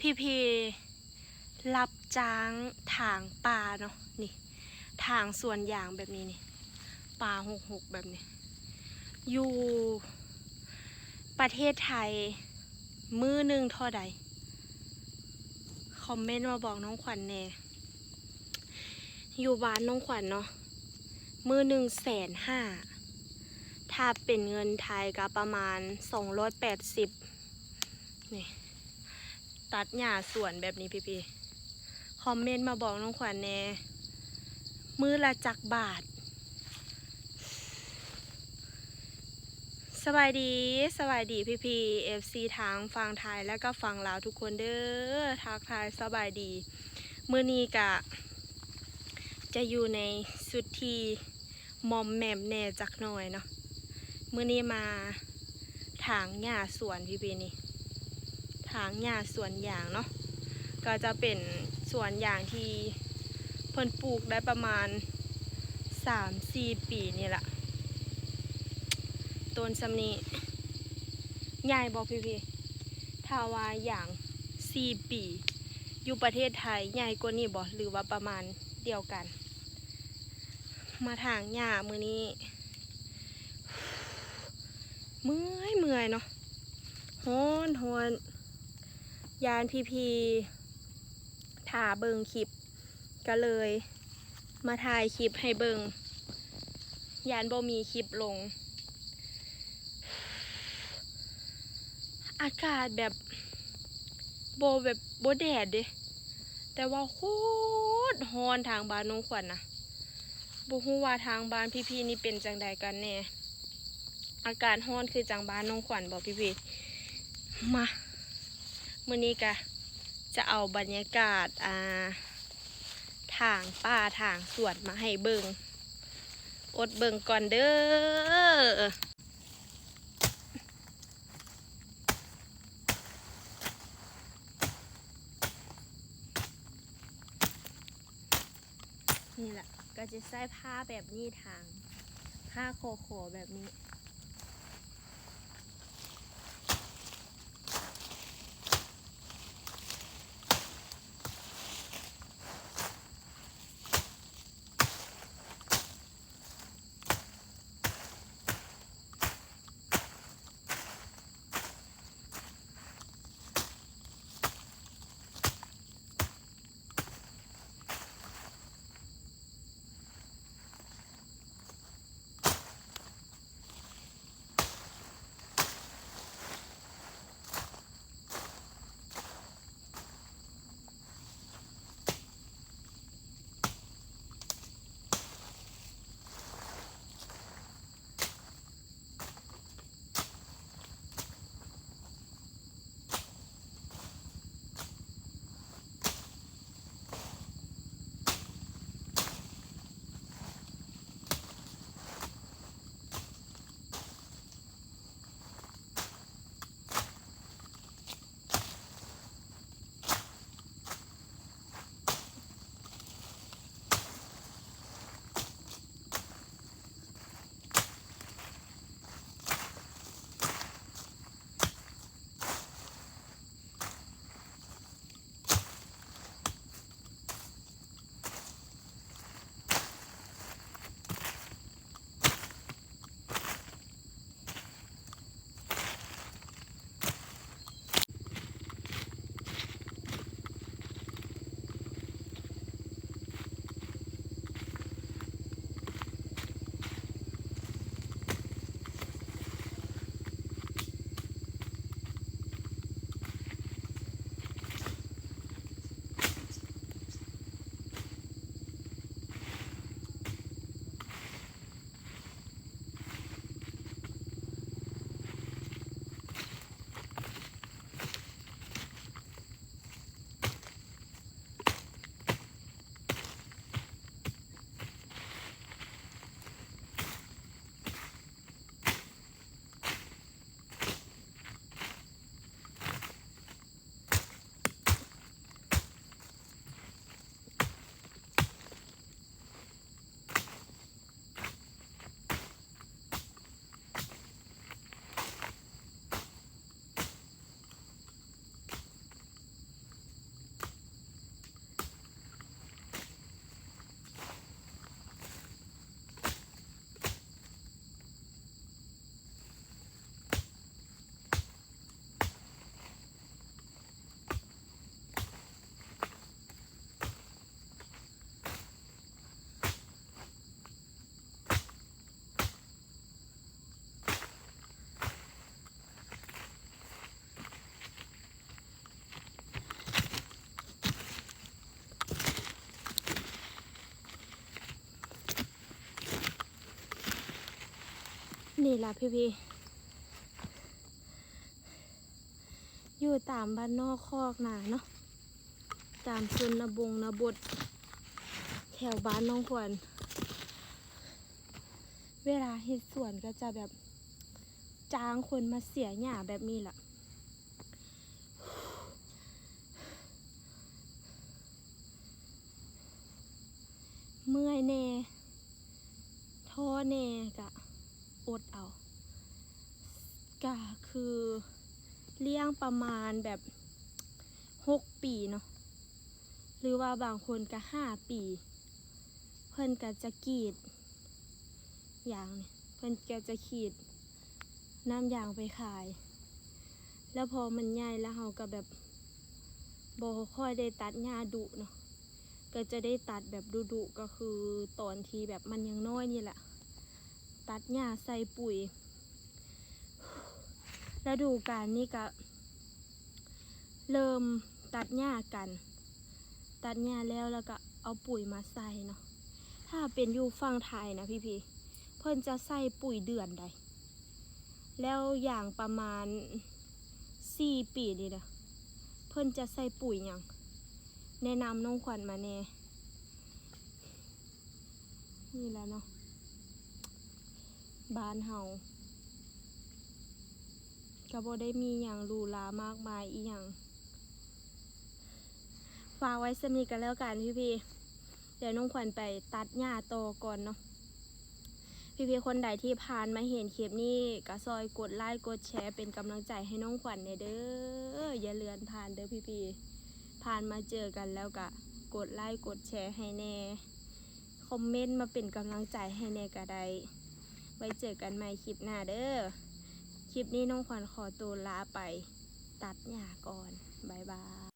พี่รับจ้างถางป่าเนาะนี่ถางสวนยางแบบนี้นี่ป่าหกแบบนี้อยู่ประเทศไทยมื้อหนึ่งเท่าใดคอมเมนต์มาบอกน้องขวัญแน่อยู่บ้านน้องขวัญเนาะมื้อหนึ่ง150,000ถ้าเป็นเงินไทยก็ประมาณ280นี่ตัดหญ้าสวนแบบนี้พี่คอมเมนต์มาบอกน้องขวัญแน่มื้อละจักบาทสวัสดีพี่FC ทางฝั่งไทยและก็ฝั่งลาวทุกคนเด้อทักทายสบายดีมื้อนี้ก็จะอยู่ในสุดที่มอมแมมแน่จักหน่อยเนาะมื้อนี้มาถางหญ้าสวนพี่นี่ถางหญ้าสวนยางเนาะก็จะเป็นสวนยางที่เพิ่นปลูกได้ประมาณ 3-4 ปีนี่แหละต้นสำนี้ใหญ่บอกพี่ถ้าว่าอย่าง4 ปีอยู่ประเทศไทยใหญ่กว่านี้บอกหรือว่าประมาณเดียวกันมาถางหญ้ามือนี้เมื่อยเนาะโหนยานพี่ถ่าเบิงคลิปก็เลยมาถ่ายคลิปให้เบิงยานบ่มีคลิปลงอากาศแบบโบแดดเด้แต่ว่าโคตรร้อนทางบ้านน้องขวัญนะบ่ฮู้ว่าทางบ้านพี่นี่เป็นจังใดกันแน่อากาศร้อนคือจังบ้านน้องขวัญบอกพี่มามื้อนี้ก็จะเอาบรรยากาศทางป่าทางสวนมาให้เบิงอดเบิงก่อนเด้อนี่แหละก็จะใส่ผ้าแบบนี้ทางผ้าโคแบบนี้ นี่ล่ะพี่อยู่ตามบ้านนอกคอกนาเนาะตามชนบทแถวบ้านน้องขวัญเวลาเฮ็ดสวนก็จะแบบจ้างคนมาเสียหญ้าแบบนี้ล่ะเมื่อยแน่ท้อแน่กะอดเอาก็คือเลี้ยงประมาณแบบ6 ปีเนาะหรือว่าบางคนก็5 ปีเพิ่นก็จะกรีดยางเนี่ยเพิ่นก็จะขีดน้ำยางไปขายแล้วพอมันใหญ่แล้วเราก็แบบบ่ค่อยได้ตัดหญ้าดุเนาะก็จะได้ตัดแบบดุก็คือตอนที่แบบมันยังน้อยนี่แหละตัดหญ้าใส่ปุ๋ยฤดูกาลนี้ก็เริ่มตัดหญ้ากันตัดหญ้าแล้วก็เอาปุ๋ยมาใส่เนาะถ้าเป็นอยู่ฝั่งไทยนะพี่เพิ่นจะใส่ปุ๋ยเดือนใดแล้วอย่างประมาณ4 ปีนี่นะเพิ่นจะใส่ปุ๋ยหยังแนะนำน้องขวัญมาแน่นี่แหละเนาะบ้านเฮาก็บ่ได้มีหยังหรูหรามากมายอีหยังฝากไว้สำนี้กันแล้วกันพี่เดี๋ยวน้องขวัญไปตัดหญ้าต่อก่อนเนาะพี่คนใดที่ผ่านมาเห็นคลิปนี้ก็ซอยกดไลค์กดแชร์เป็นกำลังใจให้น้องขวัญเด้ออย่าเลือนผ่านเด้อพี่ผ่านมาเจอกันแล้วก็กดไลค์กดแชร์ให้แน่คอมเมนต์มาเป็นกำลังใจให้แน่ก็ได้ไว้เจอกันใหม่คลิปหน้าเด้อคลิปนี้น้องขวัญขอตัวลาไปตัดหญ้าก่อนบ๊ายบาย